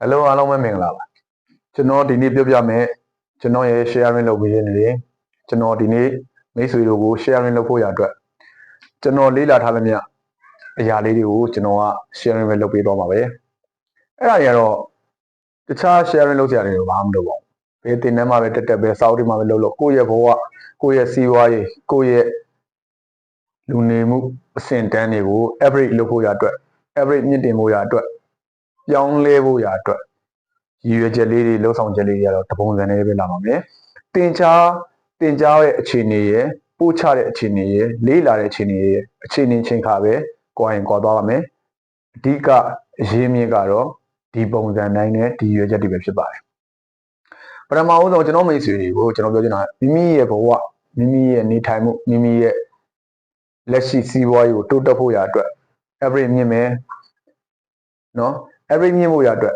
Hello အားလုံးပဲမင်္ဂလာပါကျွန်တော်ဒီနေ့ပြောပြမယ်ကျွန်တော်ရဲ့ sharing လုပ်ပေးနေတယ်ကျွန်တော်ဒီနေ့မိတ်ဆွေတို့ကို sharing လုပ်ဖို့ရအတွက်ကျွန်တော်လေ့လာထားသမျှအရာလေးတွေကိုကျွန်တော်က sharing ပဲလုပ်ပေးသွားပါပဲအဲ့ဒါတွေကတော့တခြား sharing လုပ်ကြတယ်လို့ဘာမှမလုပ်ပါဘူးဘယ်တင်တန်းမှာပဲတက်ပဲစာအုပ်တွေမှာပဲလုပ်ကိုယ့်ရဲ့ဘဝကိုယ့်ရဲ့စီးပွားရေးကိုယ့်ရဲ့လူနေမှုအဆင့်တန်းတွေကို average လုပ်ဖို့ရအတွက် average မြင့်တင်ဖို့ရအတွက်ပြောင်းလဲဖို့ရအတွက်ရည်ရွယ်ချက်လေးတွေလှုပ်ဆောင်ချက်လေးတွေကတော့တပုံစံနဲ့ပဲလာပါမယ်တင်ကြားရဲ့အခြေအနေရဲ့ပို့ချတဲ့အခြေအနေရဲ့လေးလာတဲ့အခြေအနေရဲ့အခြေအနေချင်းခါပဲကြွားရင်ကြွားသွားပါမယ်အဓိကအရေးမြစ်ကတော့ဒီပုံစံတိုင်းနဲ့ဒီရည်ရွယ်ချက်တွေပဲဖြစ်ပါတယ်ပထမဦးဆုံးကျွန်တော်မိတ်ဆွေတွေကိုကျွန်တော်ပြောချင်တာမိမိရဲ့ဘဝမိမိရဲ့နေထိုင်မှုမိမိရဲ့လက်ရှိစီးပွားရေးကိုတိုးတက်ဖို့ရအတွက် average မြင့်မယ်နော် average မြင့်ဖို့ရအတွက်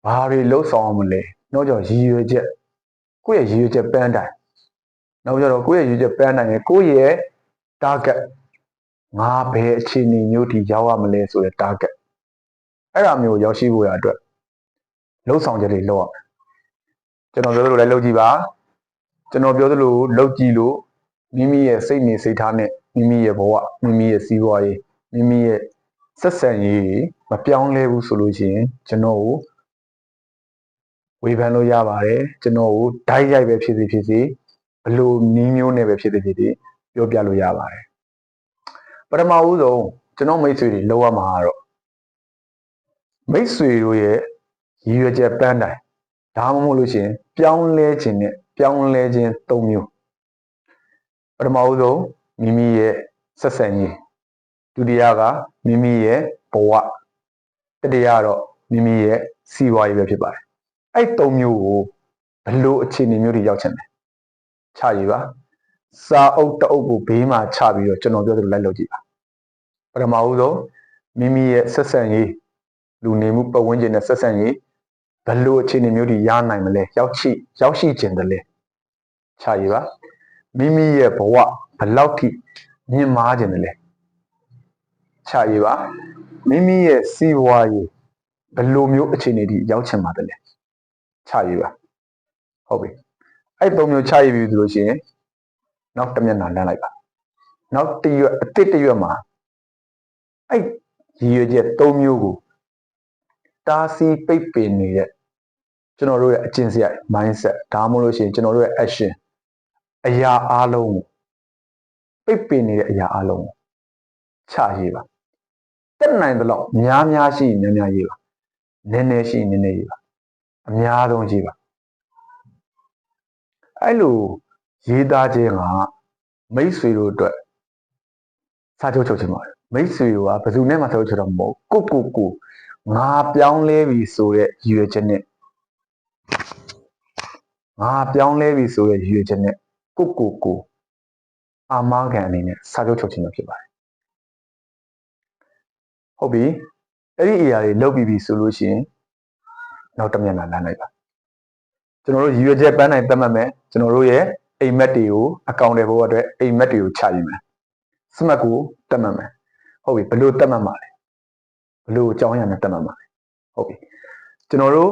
ဘာတွေလှုပ်ဆောင်အောင်မလဲနောက်ကြောင့်ရည်ရွယ်ချက်ကိုယ့်ရဲ့ရည်ရွယ်ချက်ပန်းတိုင်နောက်ကြတော့ကိုယ့်ရဲ့ရည်ရွယ်ချက်ပန်းတိုင်နဲ့ကိုယ့်ရဲ့ target ငါဘယ်အခြေအနေမျိုးထိရောက်ရမလဲဆိုတဲ့ target အဲ့ဒါမျိုးရောက်ရှိဖို့ရအတွက်လှုပ်ဆောင်ချက်တွေလုပ်ရမယ်ကျွန်တော်ပြောသလိုလည်းလုပ်ကြည့်ပါကျွန်တော်ပြောသလိုလုပ်ကြည့်လို့မိမိရဲ့စိတ်နေစိတ်ထားနဲ့မိမိရဲ့ဘဝမိမိရဲ့စီးပွားရေးမိမိရဲ့ဆက်ဆံရေးမပြောင်းလဲဘူးဆိုလို့ရှိရင်ကျွန်တော်ကိုဝေဖန်လို့ရပါတယ်ကျွန်တော်ကိုဓာတ်ရိုက်ပဲဖြစ်စေဘလို့နည်းမျိုးနဲ့ပဲဖြစ်စေပြောပြလို့ရပါတယ်ပထမဦးဆုံးကျွန်တော်မိတ်ဆွေတွေလောက်ရမှာတော့မိတ်ဆွေတို့ရဲ့ရည်ရွယ်ချက်ပန်းတိုင်ဒါမှမဟုတ်လို့ရှိရင်ပြောင်းလဲခြင်းနဲ့ပြောင်းလဲခြင်း၃မျိုးပထမဦးဆုံးမိမိရဲ့ဆက်ဆံရေးဒုတိယကမိမိရဲ့ဘဝတတိယတော့မိမိရဲ့စီးပွားရေးပဲဖြစ်ပါတယ်အဲ့၃မျိုးကိုဘလို့အခြေအနေမျိုးတွေရောက်ချင်တယ်ချရည်ပါစာအုပ်တအုပ်ကိုဘေးမှာချပြီးတော့ကျွန်တော်ပြောသလိုလိုက်လုပ်ကြည့်ပါပထမဦးဆုံးမိမိရဲ့ဆက်ဆံရေးလူနေမှုပတ်ဝန်းကျင်နဲ့ဆက်ဆံရေးဘလို့အခြေအနေမျိုးတွေရနိုင်မလဲရောက်ရှိခြင်းတည်းလဲချရည်ပါမိမိရဲ့ဘဝဘလောက်ထိမြင့်မားခြင်းတည်းလဲချရည်ပါမိမိရဲ့စီးပွားရေးဘလို့မျိုးအခြေအနေတွေရောက်ချင်ပါတယ်လဲချရည်ပါဟုတ်ပြီအဲ့၃မျိုးချရည်ပြီဆိုလို့ရှိရင်နောက်တစ်မျက်နှာလမ်းလိုက်ပါနောက်တစ်ရွက်အတစ်တစ်ရွက်မှာအဲ့ရည်ရွယ်ချက်၃မျိုးကိုတားဆီးပိတ်ပင်နေတဲ့ကျွန်တော်တို့ရဲ့အကျင့်စရိုက် mindset ဒါမှမဟုတ်လို့ရှိရင်ကျွန်တော်တို့ရဲ့ action အရာအလုံးကိုပိတ်ပင်နေတဲ့အရာအလုံးကိုချရေးပါတက်နိုင်တဲ့လောက်များရှိရင်များရေးပါနည်းနည်းရှိရင်နည်းနည်းရေးပါအများဆုံးရေးပါအဲ့လိုရေးသားခြင်းကမိတ်ဆွေတို့အတွက်စာချုပ်ချုပ်ခြင်းပါတယ်မိတ်ဆွေတို့ကဘယ်သူနဲ့မှစာချုပ်ချုပ်တော့မဟုတ်ကိုငါပြောင်းလဲပြီဆိုတဲ့ရည်ရွယ်ချက်နဲ့ငါပြောင်းလဲပြီဆိုတဲ့ရည်ရွယ်ချက်နဲ့ကိုအာမခံအနေနဲ့စာချုပ်ချုပ်ခြင်းပဲဖြစ်ပါတယ်ဟုတ်ပြီအဲ့ဒီအရာတွေလုပ်ပြီးပြီဆိုလို့ရှိရင်နောက်တစ်မျက်နှာလမ်းလိုက်ပါကျွန်တော်တို့ရည်ရွယ်ချက်ပန်းနိုင်သတ်မှတ်မယ်ကျွန်တော်တို့ရဲ့အိမ်မက်တွေကိုအကောင့်တွေဖို့အတွက်အိမ်မက်တွေကိုချယူမယ်စမတ်ကိုသတ်မှတ်မယ်ဟုတ်ပြီဘလို့သတ်မှတ်မှာလဲဘလို့အကြောင်းအရာနဲ့သတ်မှတ်မှာလဲဟုတ်ပြီကျွန်တော်တို့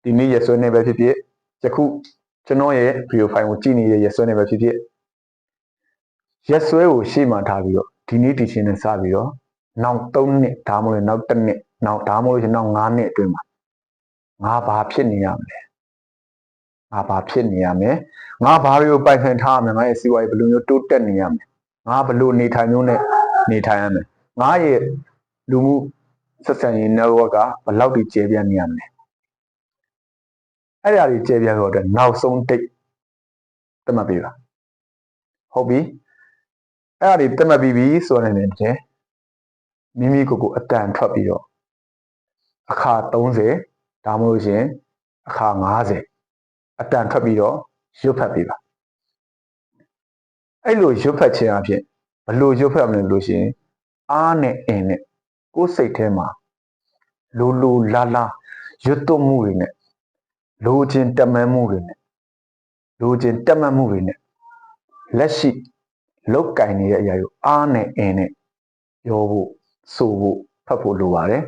ဒီနေ့ရက်စွဲနေပဲဖြစ်ဖြစ်ယခုကျွန်တော်ရဲ့ video file ကိုကြည့်နေတဲ့ရက်စွဲနေပဲဖြစ်ဖြစ်ရက်စွဲကိုရှေ့မှာထားပြီးတော့ဒီနေ့ဒီချင်းနဲ့စပြီးတော့နောက်3နှစ်ဒါမှမဟုတ်နောက်1နှစ်နောက်ဒါမှမဟုတ်နောက်5နှစ်အတွင်းမှာငါဘာဖြစ်နေရမလဲငါဘာဖြစ်နေရမယ်ငါဘာတွေကိုပိုင်ဆိုင်ထားရမယ်ငါရဲ့စီးပွားရေးဘယ်လိုမျိုးတိုးတက်နေရမယ်ငါဘယ်လိုနေထိုင်မျိုးနဲ့နေထိုင်ရမယ်ငါရဲ့လူမှုဆက်ဆံရေး network ကဘယ်လောက်ထိကျယ်ပြန့်နေရမလဲအဲ့ဒါတွေကျယ်ပြန့်တော့အတွက်နောက်ဆုံးတိတ်သတ်မှတ်ပေးပါဟုတ်ပြီအဲ့ဒါတွေသတ်မှတ်ပြီးပြီဆိုတဲ့နေနဲ့မိမိကိုအတန်ထွက်ပြီးတော့အခါ30ဒါမှမဟုတ်ရှင်အခါ50အတန်ထွက်ပြီးတော့ရွတ်ဖတ်ပေးပါအဲ့လိုရွတ်ဖတ်ခြင်းအဖြစ်ဘလို့ရွတ်ဖတ်မလဲလို့ရှိရင်အားနဲ့အင်းနဲ့ကိုယ်စိတ်ထဲမှာလိုလာရွတ်သွမှုတွေနဲ့လိုချင်တက်မှန်းမှုတွေနဲ့လိုချင်တက်မှတ်မှုတွေနဲ့လက်ရှိလောက်ကင်နေတဲ့အရာကိုအားနဲ့အင်းနဲ့ပြောဖို့ဆိုဖို့ဖတ်ဖို့လိုပါတယ်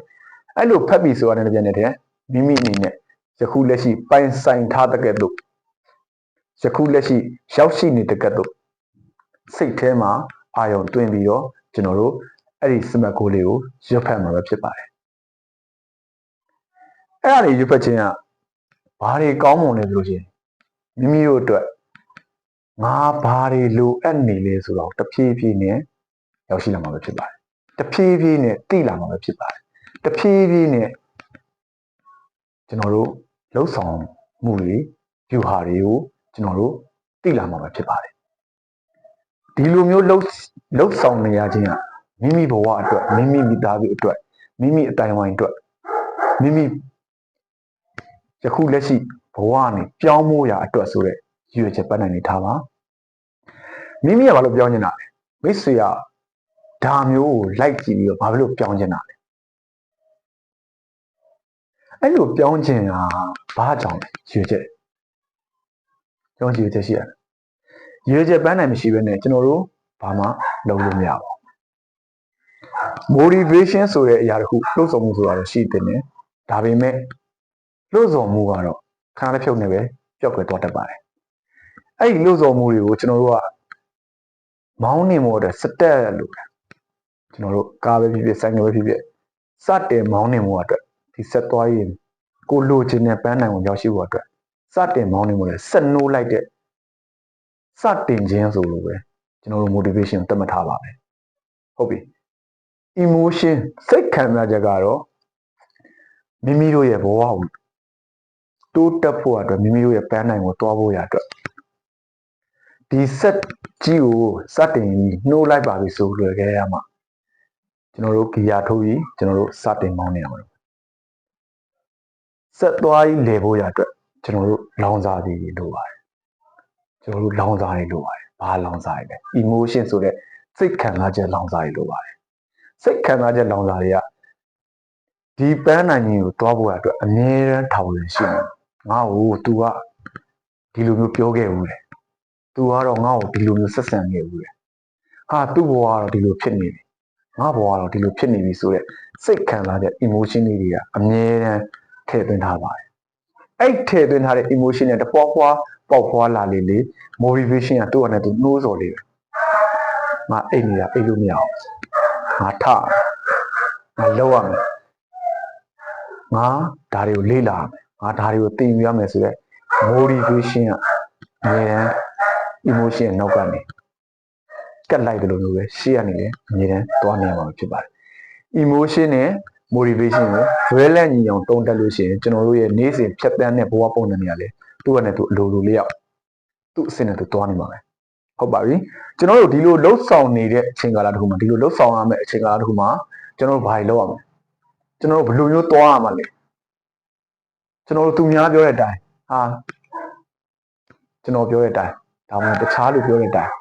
အဲ့လိုဖတ်ပြီးဆိုရတဲ့ပြန်တဲ့ မိမိအနေနဲ့ယခုလက်ရှိပိုင်ဆိုင်ထားတဲ့ကဲ့သို့ယခုလက်ရှိရောက်ရှိနေတဲ့ကဲ့သို့စိတ်ထဲမှာအာရုံတွင်ပြီးတော့ကျွန်တော်တို့အဲ့ဒီစမတ်ကိုလေးကိုရွတ်ဖတ်မှာပဲဖြစ်ပါတယ်အဲ့ဒါတွေရွတ်ဖတ်ခြင်းကဘာတွေကောင်းမွန်လဲဆိုလို့ရှိရင်မိမိတို့အတွက်ငါဘာတွေလိုအပ်နေလဲဆိုတော့တဖြည်းဖြည်းနဲ့ရောက်ရှိလာမှာပဲဖြစ်ပါတယ်တဖြည်းဖြည်းနဲ့သိလာမှာပဲဖြစ်ပါတယ်တဖြည်းဖြည်းနဲ့ကျွန်တော်တို့လှုပ်ဆောင်မှုတွေယူဟာတွေကိုကျွန်တော်တို့သိလာမှာပဲဖြစ်ပါတယ်ဒီလိုမျိုးလှုပ်ဆောင်နေရခြင်းကမိမိဘဝအတွက်မိမိမိသားစုအတွက်မိမိအတိုင်းဝိုင်းအတွက်မိမိယခုလက်ရှိဘဝနဲ့ပြောင်းမိုးရာအတွက်ဆိုတဲ့ရည်ရွယ်ချက်ပတ်နိုင်နေထားပါမိမိကဘာလို့ပြောင်းနေတာလဲမိတ်ဆွေကဒါမျိုးကိုလိုက်ကြည့်ပြီးတော့ဘာလို့ပြောင်းနေတာလဲအဲ့လိုပြောင်းခြင်းကဘာကြောင့်လဲရည်ရွယ်ချက်ပြောင်းရည်ရွယ်ချက်ရှိရတယ်ရည်ရွယ်ချက်ပန်းနိုင်မရှိဘဲနဲ့ကျွန်တော်တို့ဘာမှလုပ်လို့မရပါဘူး motivation ဆိုတဲ့အရာတစ်ခုလှုပ်ဆောင်မှုဆိုတာရှိတယ်နဲ့ဒါပေမဲ့လှုပ်ဆောင်မှုကတော့ခဏတစ်ဖြုတ်နေပဲပျောက်ကွယ်သွားတတ်ပါတယ်အဲ့ဒီလှုပ်ဆောင်မှုတွေကိုကျွန်တော်တို့ကမောင်းနေမို့တဲ့စတက်လို့ကျွန်တော်တို့ကားပဲဖြစ်ဖြစ်ဆိုင်ကယ်ပဲဖြစ်ဖြစ်စတင်မောင်းနေမို့အတွက်ဒီဆက်သွားရင်ကိုလိုချင်တဲ့ပန်းနိုင်ကိုရောက်ရှိဖို့အတွက်စတင်မောင်းနေမို့လဲဆက်နိုးလိုက်တဲ့စတင်ခြင်းဆိုလို့ပဲကျွန်တော်တို့ motivation သတ်မှတ်ထားပါမယ်ဟုတ်ပြီ emotion စိတ်ခံစားချက်ကတော့မိမိတို့ရဲ့ဘဝကိုတိုးတက်ဖို့အတွက်မိမိတို့ရဲ့ပန်းနိုင်ကိုတွားဖို့ရအတွက်ဒီဆက်ကြီးကိုစတင်ပြီးနှိုးလိုက်ပါပြီဆိုလွယ်ခဲ့ရမှာကျွန်တော်တို့ဂီယာထိုးပြီးကျွန်တော်တို့စတင်မောင်းနေရမှာဆက်သွားပြီးလေဖို့ရအတွက်ကျွန်တော်တို့လောင်စာတွေလိုပါတယ်ကျွန်တော်တို့လောင်စာတွေလိုပါတယ်ဘာလောင်စာတွေလဲ emotion ဆိုတဲ့စိတ်ခံစားချက်လောင်စာတွေလိုပါတယ်စိတ်ခံစားချက်လောင်စာတွေကဒီပန်းနိုင်ကြီးကိုတွားဖို့ရအတွက်အမြဲတမ်းထောင်ရရှိနေငါ့ကို तू ကဒီလိုမျိုးပြောခဲ့ဘူးလေ तू ကတော့ငါ့ကိုဒီလိုမျိုးဆက်ဆံခဲ့ဘူးလေဟာသူ့ဘဝကတော့ဒီလိုဖြစ်နေပြီငါ့ဘဝကတော့ဒီလိုဖြစ်နေပြီဆိုတော့စိတ်ခံစားတဲ့ emotion တွေကအမြဲတမ်းထည့်သွင်းထားပါတယ်အဲ့ထည့်သွင်းထားတဲ့ emotion တွေတပွားပွားပေါက်ဖွာလာလေ motivation ကသူ့အနေနဲ့သူနှိုးဆော်လေးပဲငါအိတ်နေတာအိတ်လို့မရအောင်ငါထငါလောက်ရမယ်ငါဒါတွေကိုလေ့လာမယ်ငါဒါတွေကိုသင်ယူရမယ်ဆိုတော့ motivation ကအမြဲတမ်း emotion နောက်ကနေကတ်လိုက်တယ်လို့မျိုးပဲရှေ့ကနေလည်းအမြဲတမ်းတွားနေရမှာဖြစ်ပါတယ် emotion နဲ့ motivation ကို balance ညီအောင်တုံးတက်လို့ရှိရင်ကျွန်တော်တို့ရဲ့နေ့စဉ်ဖြတ်သန်းတဲ့ဘဝပုံစံတွေကလည်းသူ့အနေနဲ့သူအလိုလိုလျောက်သူ့အစစ်နဲ့သူတွားနေမှာပဲဟုတ်ပါပြီကျွန်တော်တို့ဒီလိုလှုပ်ဆောင်နေတဲ့အချိန်ကာလတစ်ခုမှာဒီလိုလှုပ်ဆောင်ရမယ့်အချိန်ကာလတစ်ခုမှာကျွန်တော်တို့ဘာတွေလုပ်ရမလဲကျွန်တော်တို့ဘယ်လိုမျိုးတွားရမှာလဲကျွန်တော်တို့သူများပြောတဲ့အတိုင်းဟာကျွန်တော်ပြောတဲ့အတိုင်းဒါမှမဟုတ်တခြားလူပြောတဲ့အတိုင်း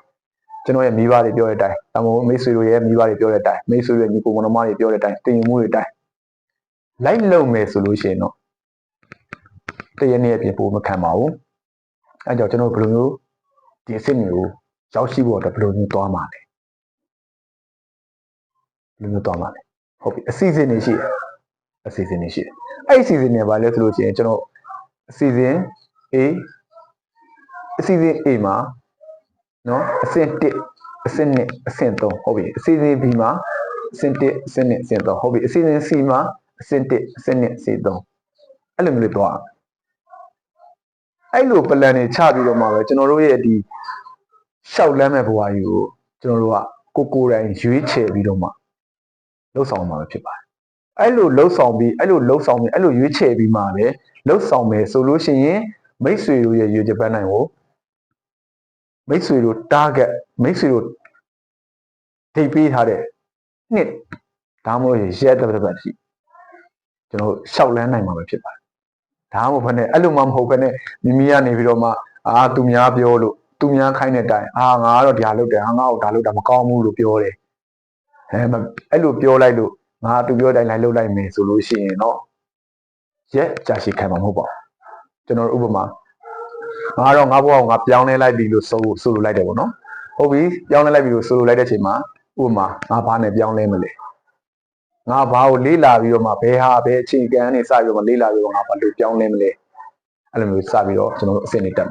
ကျွန်တော်ရဲ့မိဘတွေပြောတဲ့အတိုင်းဒါမှမဟုတ်မိတ်ဆွေတို့ရဲ့မိဘတွေပြောတဲ့အတိုင်းမိတ်ဆွေတွေညီကိုမောင်နှမတွေပြောတဲ့အတိုင်းတင်ယူမှုတွေအတိုင်းလိုက်လုံမယ်ဆိုလို့ရှိရင်တော့တရနေ့အပြင်ပို့မခံပါဘူးအဲကြောင့်ကျွန်တော်ဘယ်လိုမျိုးဒီအစ်စ်မျိုးရောက်ရှိဖို့အတွက်ဘယ်လိုမျိုးသွားမှာလဲဘယ်လိုမျိုးသွားမှာလဲဟုတ်ပြီအစီအစဉ်တွေရှိတယ်အစီအစဉ်တွေရှိတယ်အဲ့ဒီအစီအစဉ်တွေဘာလဲဆိုလို့ရှိရင်ကျွန်တော်အစီအစဉ် A အစီအစဉ် A မှာနော်အဆင့်1အဆင့်2အဆင့်3ဟုတ်ပြီအစီအစဉ် B မှာအဆင့်1အဆင့်2အဆင့်3ဟုတ်ပြီအစီအစဉ် C မှာအဆင့်1အဆင့်2အဆင့်3အဲ့လိုမျိုးသွားအဲ့လို plan တွေချပြီးတော့မှပဲကျွန်တော်တို့ရဲ့ဒီရှောက်လမ်းမဲ့ဘဝကြီးကိုကျွန်တော်တို့ကကိုယ်တိုင်ရွေးချယ်ပြီးတော့မှလှုပ်ဆောင်မှာပဲဖြစ်ပါတယ်အဲ့လိုလှုပ်ဆောင်ပြီးအဲ့လိုရွေးချယ်ပြီးမှပဲလှုပ်ဆောင်မယ်ဆိုလို့ရှိရင်မိတ်ဆွေတို့ရဲ့ရွေးချယ်ပန်းနိုင်ကိုမိတ်ဆွေတို့ target မိတ်ဆွေတို့ဒိတ်ပေးထားတဲ့နှစ်ဒါမှမဟုတ်ရက်တစ်ပတ်ရှိကျွန်တော်ရှောက်လန်းနိုင်မှာပဲဖြစ်ပါတယ်ဒါမှမဟုတ်ဘဲနဲ့အဲ့လိုမှမဟုတ်ဘဲနဲ့မိမိကနေပြီးတော့မှသူများပြောလို့သူများခိုင်းတဲ့အတိုင်းငါကတော့ဒါလုပ်တယ်ငါ့ကိုဒါလုပ်တာမကောင်းဘူးလို့ပြောတယ်အဲ့လိုပြောလိုက်လို့ငါသူပြောတိုင်းလိုက်လုပ်လိုက်မယ်ဆိုလို့ရှိရင်တော့ရက်ကြာရှည်ခံမှာမဟုတ်ပါဘူးကျွန်တော်ဥပမာငါတော့ငါဘဝကိုငါပြောင်းလဲလိုက်ပြီလို့ဆိုလိုလိုက်တယ်ပေါ့နော်ဟုတ်ပြီပြောင်းလဲလိုက်ပြီလို့ဆိုလိုလိုက်တဲ့အချိန်မှာဥပမာငါဘာနဲ့ပြောင်းလဲမလဲ ငါဘာကိုလေးလာပြီးတော့မှဘယ်ဟာဘယ်အခြေခံနေစပြီးတော့မှလေးလာပြီးတော့ငါဘာလို့ပြောင်းလဲမလဲအဲ့လိုမျိုးစပြီးတော့ကျွန်တော်တို့အဆင့်နေတက်